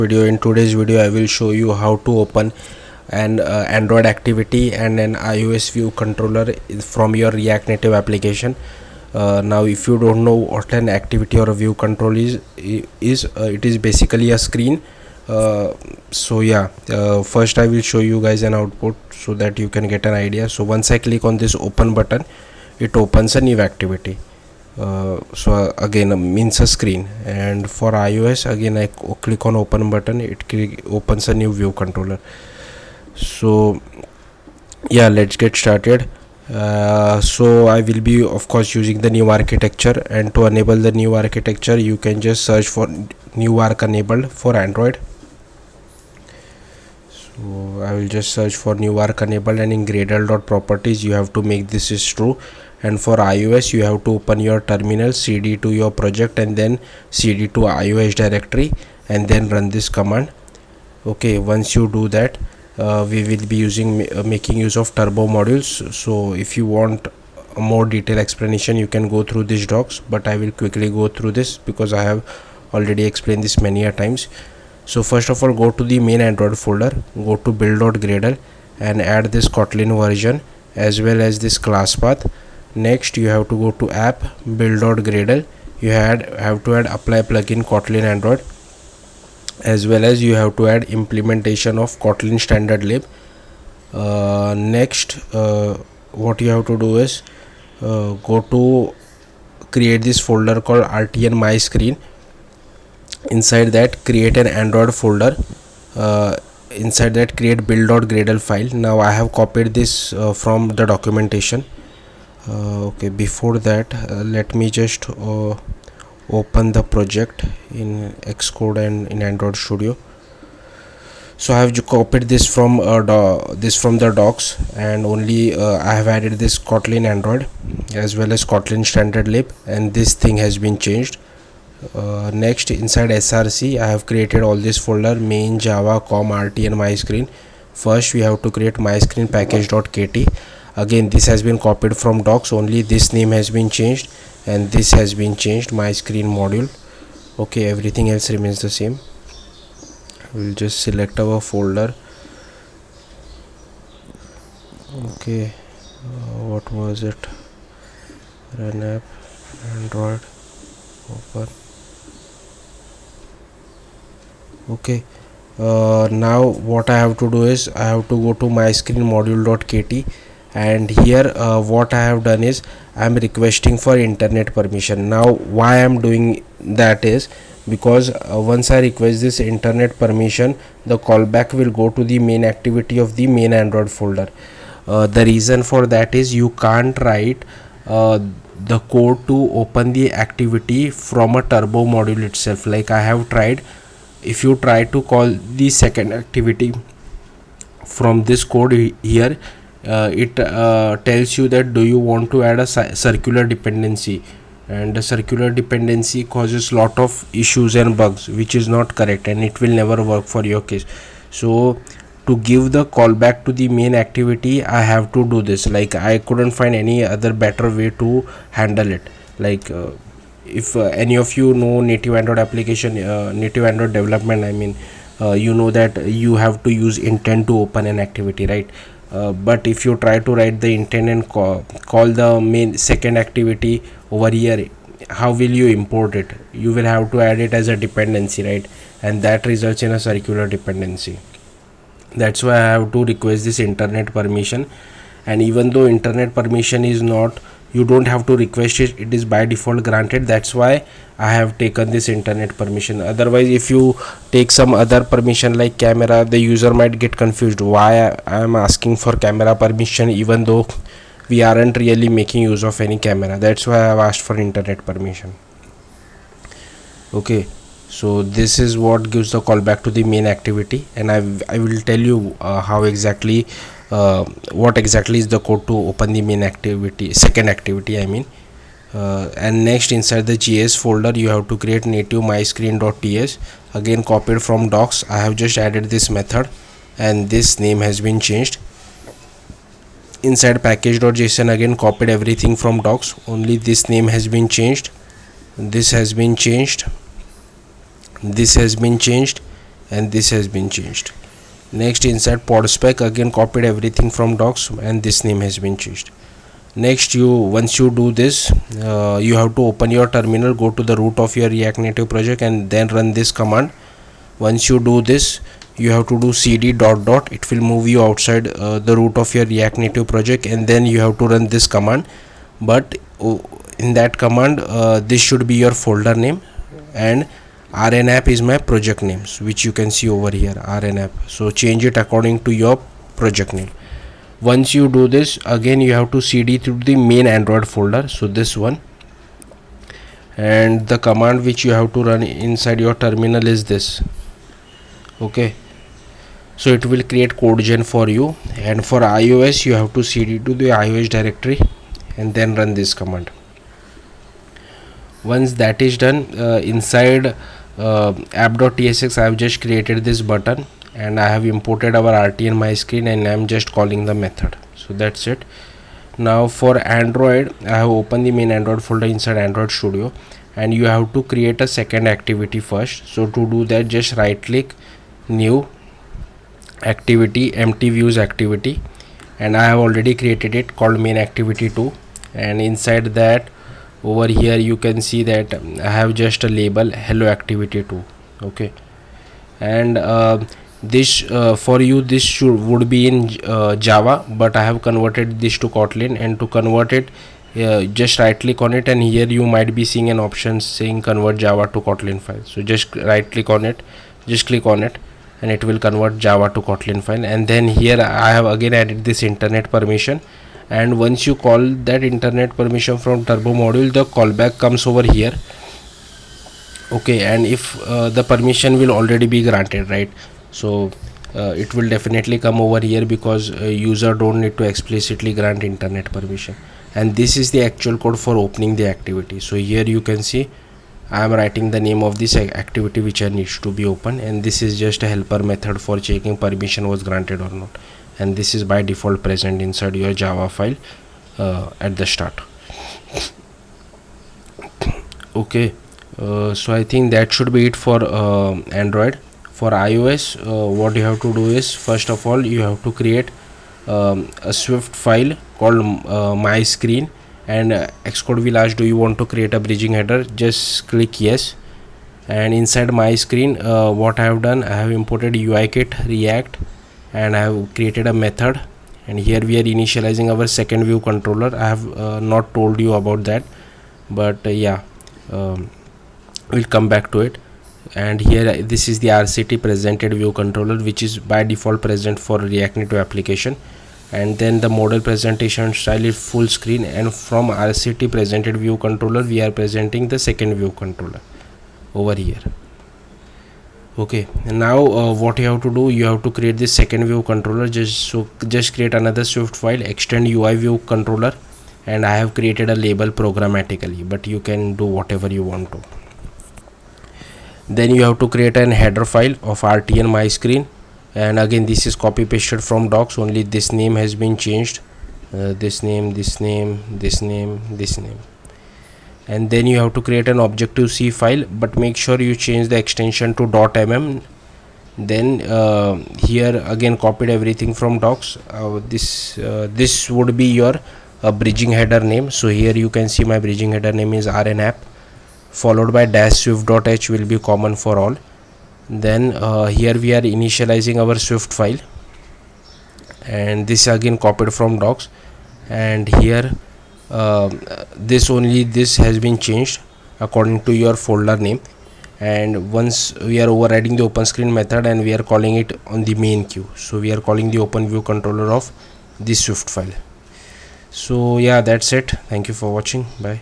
Video. In today's video I will show you how to open an Android activity and an iOS view controller from your React Native application. Now if you don't know what an activity or a view control is it is basically a screen. First I will show you guys an output so that you can get an idea. So once I click on this open button, it opens a new activity. Again means a screen, and for iOS again I click on open button, it opens a new view controller. So yeah, let's get started. So I will be of course using the new architecture, and to enable the new architecture you can just search for new arc enabled for Android. So I will just search for new arc enabled, and in gradle.properties you have to make this is true. And for iOS you have to open your terminal, cd to your project, and then cd to iOS directory, and then run this command. Okay, once you do that, we will be making use of turbo modules. So if you want a more detailed explanation you can go through these docs, but I will quickly go through this because I have already explained this many a times. So first of all, go to the main Android folder, go to build.gradle and add this Kotlin version as well as this class path. Next you have to go to app, build.gradle, you have to add apply plugin Kotlin Android, as well as you have to add implementation of Kotlin standard lib. Next what you have to do is go to create this folder called rtn my screen. Inside that create an Android folder, inside that create build.gradle file. Now I have copied this from the documentation. Okay, before that let me just open the project in Xcode and in Android Studio. So I have copied this from the docs, and only I have added this Kotlin Android as well as Kotlin standard lib, and this thing has been changed. Next, inside src I have created all this folder main java com rtn my screen. First we have to create my screen package.kt. Again this has been copied from docs, only this name has been changed and this has been changed, my screen module. Okay, everything else remains the same. We'll just select our folder. Okay, what was it? Run app, Android, open. Okay, now what I have to do is I have to go to my screen module.kt, and here what I have done is I am requesting for internet permission. Now why I am doing that is because once I request this internet permission, the callback will go to the main activity of the main Android folder. The reason for that is you can't write the code to open the activity from a turbo module itself. Like I have tried, if you try to call the second activity from this code here, it tells you that do you want to add a circular dependency, and the circular dependency causes lot of issues and bugs, which is not correct, and it will never work for your case. So to give the callback to the main activity I have to do this. Like I couldn't find any other better way to handle it. Like if any of you know native Android application, native Android development, I mean you know that you have to use intent to open an activity, right? But if you try to write the intent and call the main second activity over here, how will you import it? You will have to add it as a dependency, right? And that results in a circular dependency. That's why I have to request this internet permission. And even though internet permission is not, you don't have to request it, it is by default granted. That's why I have taken this internet permission. Otherwise if you take some other permission like camera, the user might get confused why I am asking for camera permission even though we aren't really making use of any camera. That's why I have asked for internet permission. Okay, so this is what gives the callback to the main activity, and I will tell you how exactly what exactly is the code to open the main activity, second activity I mean. And next, inside the JS folder you have to create native myscreen.ts. again copied from docs. I have just added this method and this name has been changed. Inside package.json again copied everything from docs, only this name has been changed, this has been changed, this has been changed, and this has been changed. Next, inside pod spec, again copied everything from docs and this name has been changed. Next, once you do this, you have to open your terminal, go to the root of your React Native project and then run this command. Once you do this, you have to do cd ... It will move you outside the root of your React Native project, and then you have to run this command. But in that command, this should be your folder name, and rnapp is my project names, which you can see over here, rnapp. So change it according to your project name. Once you do this, again you have to cd to the main Android folder, so this one, and the command which you have to run inside your terminal is this. Okay, so it will create code gen for you, and for iOS you have to cd to the iOS directory and then run this command. Once that is done, inside app.tsx I have just created this button, and I have imported our RTN my screen, and I am just calling the method. So that's it. Now for Android, I have opened the main Android folder inside Android Studio, and you have to create a second activity first. So to do that, just right click, new activity, empty views activity, and I have already created it, called main activity 2. And inside that, over here you can see that I have just a label, hello activity 2. Okay, and this for you this would be in Java, but I have converted this to Kotlin. And to convert it, just right click on it, and here you might be seeing an option saying convert Java to Kotlin file. So just right click on it, just click on it, and it will convert Java to Kotlin file. And then here I have again added this internet permission, and once you call that internet permission from turbo module, the callback comes over here. Okay, and if the permission will already be granted, right, so it will definitely come over here, because user don't need to explicitly grant internet permission. And this is the actual code for opening the activity. So here you can see I am writing the name of this activity which needs to be opened, and this is just a helper method for checking permission was granted or not, and this is by default present inside your Java file at the start. Okay, so I think that should be it for Android. For iOS, what you have to do is, first of all you have to create a Swift file called my screen, and Xcode will ask, do you want to create a bridging header? Just click yes. And inside my screen, what I have done, I have imported UIKit React, and I have created a method, and here we are initializing our second view controller. I have not told you about that, but yeah, we'll come back to it. And here this is the RCT presented view controller, which is by default present for React Native application. And then the model presentation style is full screen, and from RCT presented view controller we are presenting the second view controller over here. Okay, and now what you have to do, you have to create this second view controller. Just create another Swift file, extend UI view controller, and I have created a label programmatically, but you can do whatever you want to. Then you have to create an header file of RTN my screen, and again this is copy pasted from docs, only this name has been changed, this name, this name, this name, this name. And then you have to create an Objective-C file, but make sure you change the extension to .mm. Then here again copied everything from docs. This would be your bridging header name. So here you can see my bridging header name is rnapp, followed by -swift.h will be common for all. Then here we are initializing our Swift file, and this again copied from docs. And here this has been changed according to your folder name. And once we are overriding the open screen method, and we are calling it on the main queue, so we are calling the open view controller of this Swift file. So yeah, that's it. Thank you for watching. Bye.